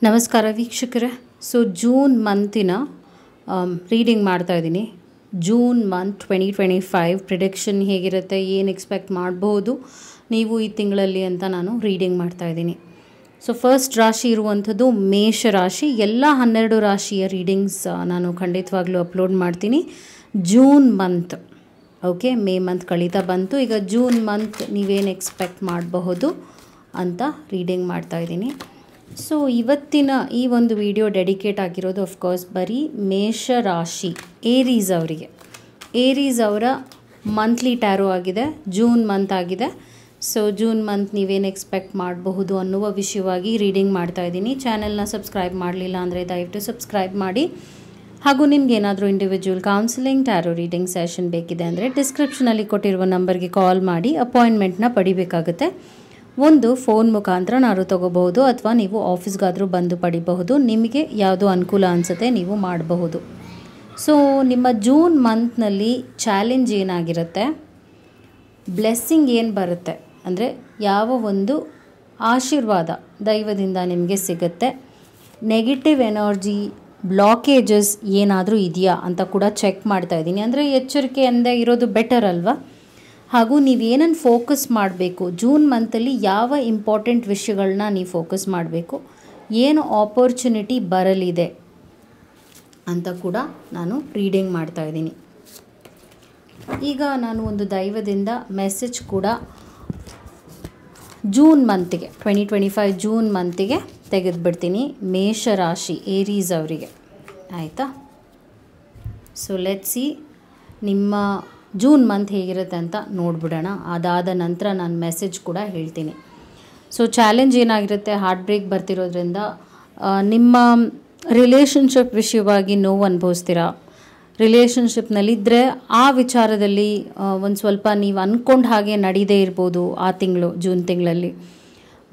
ನಮಸ್ಕಾರ ವೀಕ್ಷಕರೇ. So June ಮಂತಿನ reading ಮಾಡ್ತಾ ಇದ್ದೀನಿ. ಜೂನ್ ಮಂತ್ 2025 ಪ್ರಿಡಿಕ್ಷನ್ ಹೇಗಿರುತ್ತೆ, ಏನು ಎಕ್ಸ್ಪೆಕ್ಟ್ ಮಾಡ್ಬೋದು ನೀವು ಈ ತಿಂಗಳಲ್ಲಿ ಅಂತ ನಾನು ರೀಡಿಂಗ್ ಮಾಡ್ತಾ ಇದ್ದೀನಿ. ಸೊ ಫಸ್ಟ್ ರಾಶಿ ಇರುವಂಥದ್ದು ಮೇಷ ರಾಶಿ. ಎಲ್ಲ 12 ರಾಶಿಯ ರೀಡಿಂಗ್ಸ್ ನಾನು ಖಂಡಿತವಾಗ್ಲೂ ಅಪ್ಲೋಡ್ ಮಾಡ್ತೀನಿ. June month okay, May month ಕಳೀತಾ ಬಂತು. ಈಗ ಜೂನ್ ಮಂತ್ ನೀವೇನು ಎಕ್ಸ್ಪೆಕ್ಟ್ ಮಾಡಬಹುದು ಅಂತ ರೀಡಿಂಗ್ ಮಾಡ್ತಾ ಇದ್ದೀನಿ. ಸೊ ಇವತ್ತಿನ ಈ ಒಂದು ವಿಡಿಯೋ ಡೆಡಿಕೇಟ್ ಆಗಿರೋದು ಅಫ್ಕೋರ್ಸ್ ಬರೀ ಮೇಷ ರಾಶಿ ಏರೀಸ್ ಅವರಿಗೆ. ಏರೀಸ್ ಅವರ ಮಂತ್ಲಿ ಟ್ಯಾರೋ ಆಗಿದೆ, ಜೂನ್ ಮಂತ್ ಆಗಿದೆ. ಸೊ ಜೂನ್ ಮಂತ್ ನೀವೇನು ಎಕ್ಸ್ಪೆಕ್ಟ್ ಮಾಡಬಹುದು ಅನ್ನುವ ವಿಷಯವಾಗಿ ರೀಡಿಂಗ್ ಮಾಡ್ತಾ ಇದ್ದೀನಿ. ಚಾನೆಲ್ನ ಸಬ್ಸ್ಕ್ರೈಬ್ ಮಾಡಲಿಲ್ಲ ಅಂದರೆ ದಯವಿಟ್ಟು ಸಬ್ಸ್ಕ್ರೈಬ್ ಮಾಡಿ. ಹಾಗೂ ನಿಮ್ಗೆ ಏನಾದರೂ individual counselling tarot reading session ಬೇಕಿದೆ ಅಂದರೆ ಡಿಸ್ಕ್ರಿಪ್ಷನಲ್ಲಿ ಕೊಟ್ಟಿರುವ ನಂಬರ್ಗೆ ಕಾಲ್ ಮಾಡಿ ಅಪಾಯಿಂಟ್ಮೆಂಟ್ನ ಪಡಿಬೇಕಾಗುತ್ತೆ. ಒಂದು ಫೋನ್ ಮುಖಾಂತರ ನಾನು ತಗೋಬಹುದು ಅಥವಾ ನೀವು ಆಫೀಸ್ಗಾದರೂ ಬಂದು ಪಡಿಬಹುದು. ನಿಮಗೆ ಯಾವುದು ಅನುಕೂಲ ಅನಿಸುತ್ತೆ ನೀವು ಮಾಡಬಹುದು. ಸೊ ನಿಮ್ಮ ಜೂನ್ ಮಂತ್ನಲ್ಲಿ ಚಾಲೆಂಜ್ ಏನಾಗಿರುತ್ತೆ, ಬ್ಲೆಸ್ಸಿಂಗ್ ಏನು ಬರುತ್ತೆ ಅಂದರೆ ಯಾವ ಒಂದು ಆಶೀರ್ವಾದ ದೈವದಿಂದ ನಿಮಗೆ ಸಿಗುತ್ತೆ, ನೆಗೆಟಿವ್ ಎನರ್ಜಿ ಬ್ಲಾಕೇಜಸ್ ಏನಾದರೂ ಇದೆಯಾ ಅಂತ ಕೂಡ ಚೆಕ್ ಮಾಡ್ತಾ ಇದ್ದೀನಿ. ಅಂದರೆ ಎಚ್ಚರಿಕೆಯಿಂದ ಇರೋದು ಬೆಟರ್ ಅಲ್ವಾ. ಹಾಗೂ ನೀವೇನನ್ನು ಫೋಕಸ್ ಮಾಡಬೇಕು, ಜೂನ್ ಮಂತಲ್ಲಿ ಯಾವ ಇಂಪಾರ್ಟೆಂಟ್ ವಿಷಯಗಳನ್ನ ನೀವು ಫೋಕಸ್ ಮಾಡಬೇಕು, ಏನು ಆಪರ್ಚುನಿಟಿ ಬರಲಿದೆ ಅಂತ ಕೂಡ ನಾನು ರೀಡಿಂಗ್ ಮಾಡ್ತಾ ಇದ್ದೀನಿ. ಈಗ ನಾನು ಒಂದು ದೈವದಿಂದ ಮೆಸೇಜ್ ಕೂಡ ಜೂನ್ ಮಂತಿಗೆ 2025 ಜೂನ್ ಮಂತಿಗೆ ತೆಗೆದುಬಿಡ್ತೀನಿ ಮೇಷರಾಶಿ ಏರೀಸ್ ಅವರಿಗೆ. ಆಯಿತಾ? ಸೊ ಲೆಟ್ಸ್ ಸಿ ನಿಮ್ಮ ಜೂನ್ ಮಂತ್ ಹೇಗಿರುತ್ತೆ ಅಂತ ನೋಡಿಬಿಡೋಣ. ಅದಾದ ನಂತರ ನಾನು ಮೆಸೇಜ್ ಕೂಡ ಹೇಳ್ತೀನಿ. ಸೊ ಚಾಲೆಂಜ್ ಏನಾಗಿರುತ್ತೆ, ಹಾರ್ಟ್ ಬ್ರೇಕ್ ಬರ್ತಿರೋದ್ರಿಂದ ನಿಮ್ಮ ರಿಲೇಷನ್ಶಿಪ್ ವಿಷಯವಾಗಿ ನೋವು ಅನುಭವಿಸ್ತೀರಾ. ರಿಲೇಷನ್ಶಿಪ್ನಲ್ಲಿದ್ದರೆ ಆ ವಿಚಾರದಲ್ಲಿ ಒಂದು ಸ್ವಲ್ಪ ನೀವು ಅಂದ್ಕೊಂಡು ಹಾಗೆ ನಡೀದೇ ಇರ್ಬೋದು. ಆ ತಿಂಗಳು ಜೂನ್ ತಿಂಗಳಲ್ಲಿ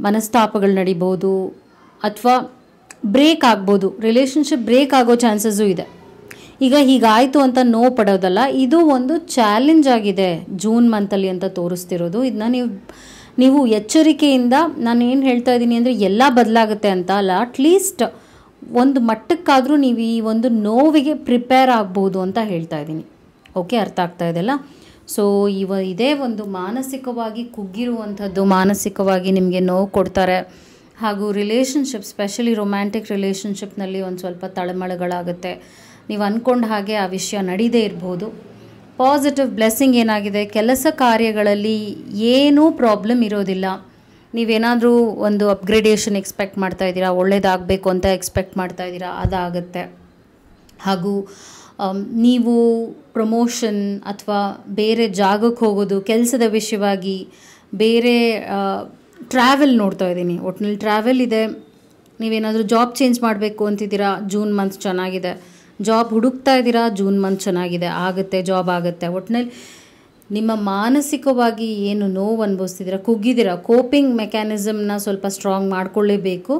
ಮನಸ್ತಾಪಗಳು ನಡಿಬೋದು ಅಥವಾ ಬ್ರೇಕ್ ಆಗ್ಬೋದು. ರಿಲೇಷನ್ಶಿಪ್ ಬ್ರೇಕ್ ಆಗೋ ಚಾನ್ಸಸ್ಸು ಇದೆ. ಈಗ ಹೀಗಾಯಿತು ಅಂತ ನೋವು ಪಡೋದಲ್ಲ, ಇದು ಒಂದು ಚಾಲೆಂಜ್ ಆಗಿದೆ ಜೂನ್ ಮಂತಲ್ಲಿ ಅಂತ ತೋರಿಸ್ತಿರೋದು. ಇದನ್ನ ನೀವು ಎಚ್ಚರಿಕೆಯಿಂದ, ನಾನು ಏನು ಹೇಳ್ತಾ ಇದ್ದೀನಿ ಅಂದರೆ ಎಲ್ಲ ಬದಲಾಗುತ್ತೆ ಅಂತ ಅಲ್ಲ, ಅಟ್ಲೀಸ್ಟ್ ಒಂದು ಮಟ್ಟಕ್ಕಾದರೂ ನೀವು ಈ ಒಂದು ನೋವಿಗೆ ಪ್ರಿಪೇರ್ ಆಗ್ಬೋದು ಅಂತ ಹೇಳ್ತಾ ಇದ್ದೀನಿ. ಓಕೆ, ಅರ್ಥ ಆಗ್ತಾ ಇದೆಯಲ್ಲ? ಸೊ ಇದೇ ಒಂದು ಮಾನಸಿಕವಾಗಿ ಕುಗ್ಗಿರುವಂಥದ್ದು, ಮಾನಸಿಕವಾಗಿ ನಿಮಗೆ ನೋವು ಕೊಡ್ತಾರೆ. ಹಾಗೂ ರಿಲೇಷನ್ಶಿಪ್, ಸ್ಪೆಷಲಿ ರೊಮ್ಯಾಂಟಿಕ್ ರಿಲೇಷನ್ಶಿಪ್ನಲ್ಲಿ ಒಂದು ಸ್ವಲ್ಪ ತಳಮಳಗಳಾಗುತ್ತೆ. ನೀವು ಅಂದ್ಕೊಂಡು ಹಾಗೆ ಆ ವಿಷಯ ನಡೀದೇ ಇರ್ಬೋದು. ಪಾಸಿಟಿವ್ ಬ್ಲೆಸ್ಸಿಂಗ್ ಏನಾಗಿದೆ, ಕೆಲಸ ಕಾರ್ಯಗಳಲ್ಲಿ ಏನೂ ಪ್ರಾಬ್ಲಮ್ ಇರೋದಿಲ್ಲ. ನೀವೇನಾದರೂ ಒಂದು ಅಪ್ಗ್ರೇಡೇಷನ್ ಎಕ್ಸ್ಪೆಕ್ಟ್ ಮಾಡ್ತಾ ಇದ್ದೀರಾ, ಒಳ್ಳೇದಾಗಬೇಕು ಅಂತ ಎಕ್ಸ್ಪೆಕ್ಟ್ ಮಾಡ್ತಾ ಇದ್ದೀರಾ, ಅದಾಗುತ್ತೆ. ಹಾಗೂ ನೀವು ಪ್ರಮೋಷನ್ ಅಥವಾ ಬೇರೆ ಜಾಗಕ್ಕೆ ಹೋಗೋದು, ಕೆಲಸದ ವಿಷಯವಾಗಿ ಬೇರೆ ಟ್ರಾವೆಲ್ ನೋಡ್ತಾ ಇದ್ದೀನಿ. ಒಟ್ಟಿನಲ್ಲಿ ಟ್ರಾವೆಲ್ ಇದೆ. ನೀವೇನಾದರೂ ಜಾಬ್ ಚೇಂಜ್ ಮಾಡಬೇಕು ಅಂತಿದ್ದೀರಾ, ಜೂನ್ ಮಂತ್ ಚೆನ್ನಾಗಿದೆ. ಜಾಬ್ ಹುಡುಕ್ತಾ ಇದ್ದೀರಾ, ಜೂನ್ ಮಂತ್ ಚೆನ್ನಾಗಿದೆ, ಆಗುತ್ತೆ, ಜಾಬ್ ಆಗುತ್ತೆ. ಒಟ್ಟಿನಲ್ಲಿ ನಿಮ್ಮ ಮಾನಸಿಕವಾಗಿ ಏನು ನೋವು ಅನುಭವಿಸ್ತಿದ್ದೀರಾ, ಕುಗ್ಗಿದ್ದೀರಾ, ಕೋಪಿಂಗ್ ಮೆಕ್ಯಾನಿಸಮ್ನ ಸ್ವಲ್ಪ ಸ್ಟ್ರಾಂಗ್ ಮಾಡಿಕೊಳ್ಳೇಬೇಕು.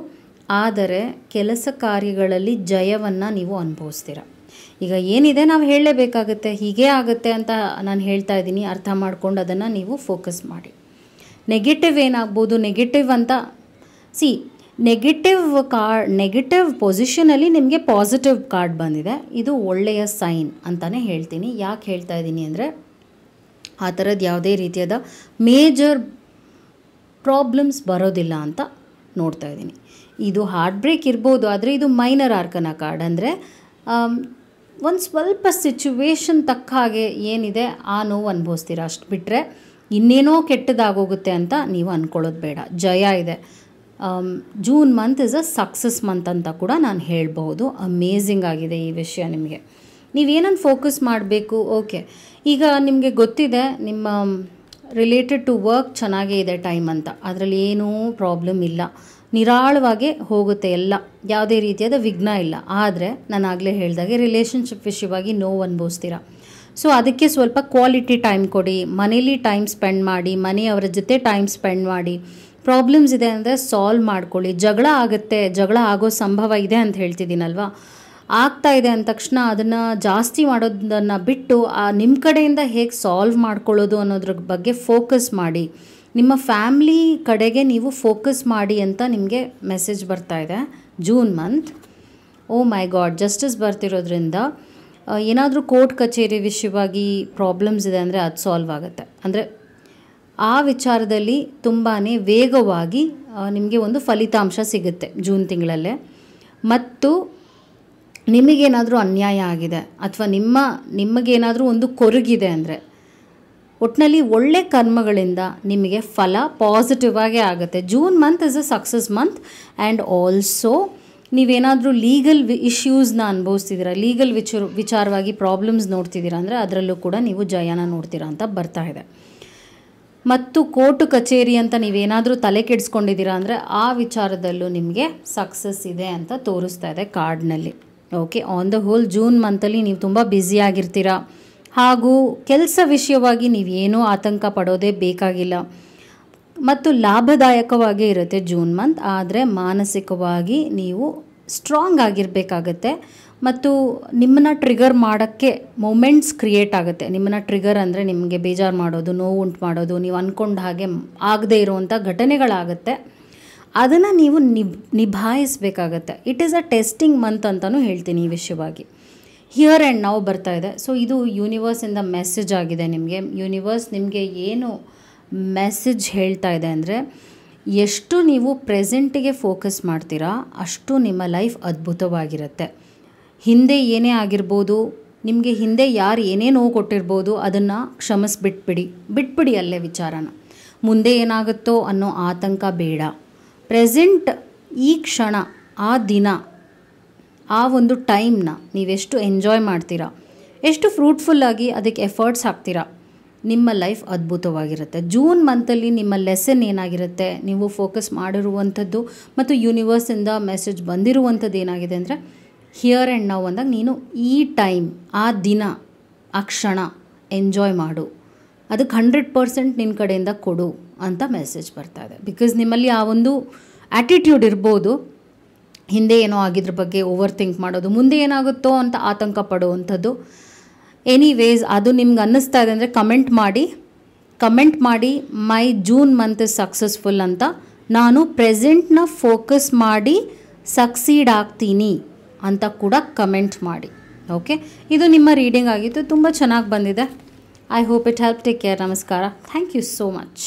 ಆದರೆ ಕೆಲಸ ಕಾರ್ಯಗಳಲ್ಲಿ ಜಯವನ್ನು ನೀವು ಅನುಭವಿಸ್ತೀರ. ಈಗ ಏನಿದೆ ನಾವು ಹೇಳಲೇಬೇಕಾಗುತ್ತೆ, ಹೀಗೆ ಆಗುತ್ತೆ ಅಂತ ನಾನು ಹೇಳ್ತಾ ಇದ್ದೀನಿ. ಅರ್ಥ ಮಾಡ್ಕೊಂಡು ಅದನ್ನು ನೀವು ಫೋಕಸ್ ಮಾಡಿ. ನೆಗೆಟಿವ್ ಏನಾಗ್ಬೋದು, ನೆಗೆಟಿವ್ ಅಂತ ನೆಗೆಟಿವ್ ಪೊಸಿಷನಲ್ಲಿ ನಿಮಗೆ ಪಾಸಿಟಿವ್ ಕಾರ್ಡ್ ಬಂದಿದೆ. ಇದು ಒಳ್ಳೆಯ ಸೈನ್ ಅಂತಲೇ ಹೇಳ್ತೀನಿ. ಯಾಕೆ ಹೇಳ್ತಾ ಇದ್ದೀನಿ ಅಂದರೆ ಆ ಥರದ್ದು ಯಾವುದೇ ರೀತಿಯಾದ ಮೇಜರ್ ಪ್ರಾಬ್ಲಮ್ಸ್ ಬರೋದಿಲ್ಲ ಅಂತ ನೋಡ್ತಾ ಇದ್ದೀನಿ. ಇದು ಹಾರ್ಟ್ ಬ್ರೇಕ್ ಇರ್ಬೋದು, ಆದರೆ ಇದು ಮೈನರ್ ಆರ್ಕನ ಕಾರ್ಡ್. ಅಂದರೆ ಒಂದು ಸ್ವಲ್ಪ ಸಿಚುವೇಶನ್ ತಕ್ಕ ಹಾಗೆ ಏನಿದೆ ಆ ನೋವು ಅನುಭವಿಸ್ತೀರ, ಅಷ್ಟು ಬಿಟ್ಟರೆ ಇನ್ನೇನೋ ಕೆಟ್ಟದಾಗೋಗುತ್ತೆ ಅಂತ ನೀವು ಅಂದ್ಕೊಳ್ಳೋದು ಬೇಡ. ಜಯ ಇದೆ. June month is a success month ಅಂತ ಕೂಡ ನಾನು ಹೇಳ್ಬೋದು. ಅಮೇಝಿಂಗ್ ಆಗಿದೆ ಈ ವಿಷಯ. ನಿಮಗೆ ನೀವೇನನ್ನು ಫೋಕಸ್ ಮಾಡಬೇಕು. ಓಕೆ, ಈಗ ನಿಮಗೆ ಗೊತ್ತಿದೆ ನಿಮ್ಮ ರಿಲೇಟೆಡ್ ಟು ವರ್ಕ್ ಚೆನ್ನಾಗೇ ಇದೆ ಟೈಮ್ ಅಂತ, ಅದರಲ್ಲಿ ಏನೂ ಪ್ರಾಬ್ಲಮ್ ಇಲ್ಲ, ನಿರಾಳವಾಗಿ ಹೋಗುತ್ತೆ ಎಲ್ಲ, ಯಾವುದೇ ರೀತಿಯಾದ ವಿಘ್ನ ಇಲ್ಲ. ಆದರೆ ನಾನು ಆಗಲೇ ಹೇಳಿದಾಗೆ ರಿಲೇಷನ್ಶಿಪ್ ವಿಷಯವಾಗಿ ನೋವು ಅನುಭವಿಸ್ತೀರ. ಸೊ ಅದಕ್ಕೆ ಸ್ವಲ್ಪ ಕ್ವಾಲಿಟಿ ಟೈಮ್ ಕೊಡಿ, ಮನೇಲಿ ಟೈಮ್ ಸ್ಪೆಂಡ್ ಮಾಡಿ, ಮನೆಯವರ ಜೊತೆ ಟೈಮ್ ಸ್ಪೆಂಡ್ ಮಾಡಿ. ಪ್ರಾಬ್ಲಮ್ಸ್ ಇದೆ ಅಂದರೆ ಸಾಲ್ವ್ ಮಾಡ್ಕೊಳ್ಳಿ. ಜಗಳ ಆಗುತ್ತೆ, ಜಗಳ ಆಗೋ ಸಂಭವ ಇದೆ ಅಂತ ಹೇಳ್ತಿದ್ದೀನಲ್ವ. ಆಗ್ತಾ ಇದೆ ಅಂದ ತಕ್ಷಣ ಅದನ್ನು ಜಾಸ್ತಿ ಮಾಡೋದನ್ನು ಬಿಟ್ಟು ನಿಮ್ಮ ಕಡೆಯಿಂದ ಹೇಗೆ ಸಾಲ್ವ್ ಮಾಡ್ಕೊಳ್ಳೋದು ಅನ್ನೋದ್ರ ಬಗ್ಗೆ ಫೋಕಸ್ ಮಾಡಿ. ನಿಮ್ಮ ಫ್ಯಾಮ್ಲಿ ಕಡೆಗೆ ನೀವು ಫೋಕಸ್ ಮಾಡಿ ಅಂತ ನಿಮಗೆ ಮೆಸೇಜ್ ಬರ್ತಾ ಇದೆ ಜೂನ್ ಮಂತ್. ಓ ಮೈ ಗಾಡ್, ಜಸ್ಟಿಸ್ ಬರ್ತಿರೋದ್ರಿಂದ ಏನಾದರೂ ಕೋರ್ಟ್ ಕಚೇರಿ ವಿಷಯವಾಗಿ ಪ್ರಾಬ್ಲಮ್ಸ್ ಇದೆ ಅಂದರೆ ಅದು ಸಾಲ್ವ್ ಆಗುತ್ತೆ. ಅಂದರೆ ಆ ವಿಚಾರದಲ್ಲಿ ತುಂಬಾ ವೇಗವಾಗಿ ನಿಮಗೆ ಒಂದು ಫಲಿತಾಂಶ ಸಿಗುತ್ತೆ ಜೂನ್ ತಿಂಗಳಲ್ಲೇ. ಮತ್ತು ನಿಮಗೇನಾದರೂ ಅನ್ಯಾಯ ಆಗಿದೆ ಅಥವಾ ನಿಮಗೇನಾದರೂ ಒಂದು ಕೊರಗಿದೆ ಅಂದರೆ ಒಟ್ಟಿನಲ್ಲಿ ಒಳ್ಳೆ ಕರ್ಮಗಳಿಂದ ನಿಮಗೆ ಫಲ ಪಾಸಿಟಿವ್ ಆಗೇ ಆಗುತ್ತೆ. June month is a success month. And also ನೀವೇನಾದರೂ ಲೀಗಲ್ ಇಶ್ಯೂಸ್ನ ಅನುಭವಿಸ್ತಿದ್ದೀರಾ, ಲೀಗಲ್ ವಿಚಾರವಾಗಿ ಪ್ರಾಬ್ಲಮ್ಸ್ ನೋಡ್ತಿದ್ದೀರಾ ಅಂದರೆ ಅದರಲ್ಲೂ ಕೂಡ ನೀವು ಜಯನ ನೋಡ್ತೀರಾ ಅಂತ ಬರ್ತಾ ಇದೆ. ಮತ್ತು ಕೋರ್ಟು ಕಚೇರಿ ಅಂತ ನೀವೇನಾದರೂ ತಲೆ ಕೆಡಿಸ್ಕೊಂಡಿದ್ದೀರಾ ಅಂದರೆ ಆ ವಿಚಾರದಲ್ಲೂ ನಿಮಗೆ ಸಕ್ಸಸ್ ಇದೆ ಅಂತ ತೋರಿಸ್ತಾ ಇದೆ ಕಾರ್ಡ್ನಲ್ಲಿ. Okay, on the whole June ಮಂತಲ್ಲಿ ನೀವು ತುಂಬ ಬ್ಯುಸಿಯಾಗಿರ್ತೀರ. ಹಾಗೂ ಕೆಲಸ ವಿಷಯವಾಗಿ ನೀವೇನೂ ಆತಂಕ ಪಡೋದೇ ಬೇಕಾಗಿಲ್ಲ. ಮತ್ತು ಲಾಭದಾಯಕವಾಗೇ ಇರುತ್ತೆ ಜೂನ್ ಮಂತ್. ಆದರೆ ಮಾನಸಿಕವಾಗಿ ನೀವು ಸ್ಟ್ರಾಂಗ್ ಆಗಿರಬೇಕಾಗತ್ತೆ. ಮತ್ತು ನಿಮ್ಮನ್ನು ಟ್ರಿಗರ್ ಮಾಡೋಕ್ಕೆ ಮೊಮೆಂಟ್ಸ್ ಕ್ರಿಯೇಟ್ ಆಗುತ್ತೆ. ನಿಮ್ಮನ್ನು ಟ್ರಿಗರ್ ಅಂದರೆ ನಿಮಗೆ ಬೇಜಾರು ಮಾಡೋದು, ನೋವು ಉಂಟು ಮಾಡೋದು, ನೀವು ಅಂದ್ಕೊಂಡ ಹಾಗೆ ಆಗದೇ ಇರುವಂಥ ಘಟನೆಗಳಾಗುತ್ತೆ. ಅದನ್ನು ನೀವು ನಿಭಾಯಿಸಬೇಕಾಗತ್ತೆ. It is a testing month ಅಂತಲೂ ಹೇಳ್ತೀನಿ ಈ ವಿಷಯವಾಗಿ. ಹಿಯರ್ ಆ್ಯಂಡ್ ನೌ ಬರ್ತಾ ಇದೆ. ಸೊ ಇದು ಯೂನಿವರ್ಸಿಂದ ಮೆಸೇಜ್ ಆಗಿದೆ ನಿಮಗೆ. ಯೂನಿವರ್ಸ್ ನಿಮಗೆ ಏನು ಮೆಸೇಜ್ ಹೇಳ್ತಾ ಇದೆ ಅಂದರೆ, ಎಷ್ಟು ನೀವು ಪ್ರೆಸೆಂಟಿಗೆ ಫೋಕಸ್ ಮಾಡ್ತೀರಾ ಅಷ್ಟು ನಿಮ್ಮ ಲೈಫ್ ಅದ್ಭುತವಾಗಿರುತ್ತೆ. ಹಿಂದೆ ಏನೇ ಆಗಿರ್ಬೋದು, ನಿಮಗೆ ಹಿಂದೆ ಯಾರು ಏನೇ ನೋವು ಕೊಟ್ಟಿರ್ಬೋದು, ಅದನ್ನು ಬಿಟ್ಬಿಡಿ ಅಲ್ಲೇ ವಿಚಾರನ. ಮುಂದೆ ಏನಾಗುತ್ತೋ ಅನ್ನೋ ಆತಂಕ ಬೇಡ. ಪ್ರೆಸೆಂಟ್ ಈ ಕ್ಷಣ, ಆ ದಿನ, ಆ ಒಂದು ಟೈಮ್ನ ನೀವೆಷ್ಟು ಎಂಜಾಯ್ ಮಾಡ್ತೀರಾ, ಎಷ್ಟು ಫ್ರೂಟ್ಫುಲ್ಲಾಗಿ ಅದಕ್ಕೆ ಎಫರ್ಟ್ಸ್ ಹಾಕ್ತೀರಾ, ನಿಮ್ಮ ಲೈಫ್ ಅದ್ಭುತವಾಗಿರುತ್ತೆ. ಜೂನ್ ಮಂತಲ್ಲಿ ನಿಮ್ಮ ಲೆಸನ್ ಏನಾಗಿರುತ್ತೆ, ನೀವು ಫೋಕಸ್ ಮಾಡಿರುವಂಥದ್ದು ಮತ್ತು ಯೂನಿವರ್ಸಿಂದ ಮೆಸೇಜ್ ಬಂದಿರುವಂಥದ್ದು ಏನಾಗಿದೆ ಅಂದರೆ, ಹಿಯರ್ ಆ್ಯಂಡ್ ನೌ ಅಂದಾಗ ನೀನು ಈ ಟೈಮ್, ಆ ದಿನ, ಆ ಕ್ಷಣ ಎಂಜಾಯ್ ಮಾಡು. ಅದಕ್ಕೆ 100% ನಿನ್ನ ಕಡೆಯಿಂದ ಕೊಡು ಅಂತ ಮೆಸೇಜ್ ಬರ್ತಾ ಇದೆ. ಬಿಕಾಸ್ ನಿಮ್ಮಲ್ಲಿ ಆ ಒಂದು ಆ್ಯಟಿಟ್ಯೂಡ್ ಇರ್ಬೋದು. ಹಿಂದೆ ಏನೋ ಆಗಿದ್ರ ಬಗ್ಗೆ ಓವರ್ ಥಿಂಕ್ ಮಾಡೋದು, ಮುಂದೆ ಏನಾಗುತ್ತೋ ಅಂತ ಆತಂಕ ಪಡುವಂಥದ್ದು. ಎನಿವೇಸ್, ಅದು ನಿಮ್ಗೆ ಅನ್ನಿಸ್ತಾ ಇದೆ ಅಂದರೆ ಕಮೆಂಟ್ ಮಾಡಿ ಮೈ ಜೂನ್ ಮಂತ್ ಇಸ್ ಸಕ್ಸಸ್ಫುಲ್ ಅಂತ. ನಾನು ಪ್ರೆಸೆಂಟ್ನ ಫೋಕಸ್ ಮಾಡಿ ಸಕ್ಸೀಡ್ ಆಗ್ತೀನಿ ಅಂತ ಕೂಡ ಕಮೆಂಟ್ ಮಾಡಿ. ಓಕೆ, ಇದು ನಿಮ್ಮ ರೀಡಿಂಗ್ ಆಗಿತ್ತು. ತುಂಬ ಚೆನ್ನಾಗಿ ಬಂದಿದೆ. I hope it help. Take care. ನಮಸ್ಕಾರ. Thank you so much.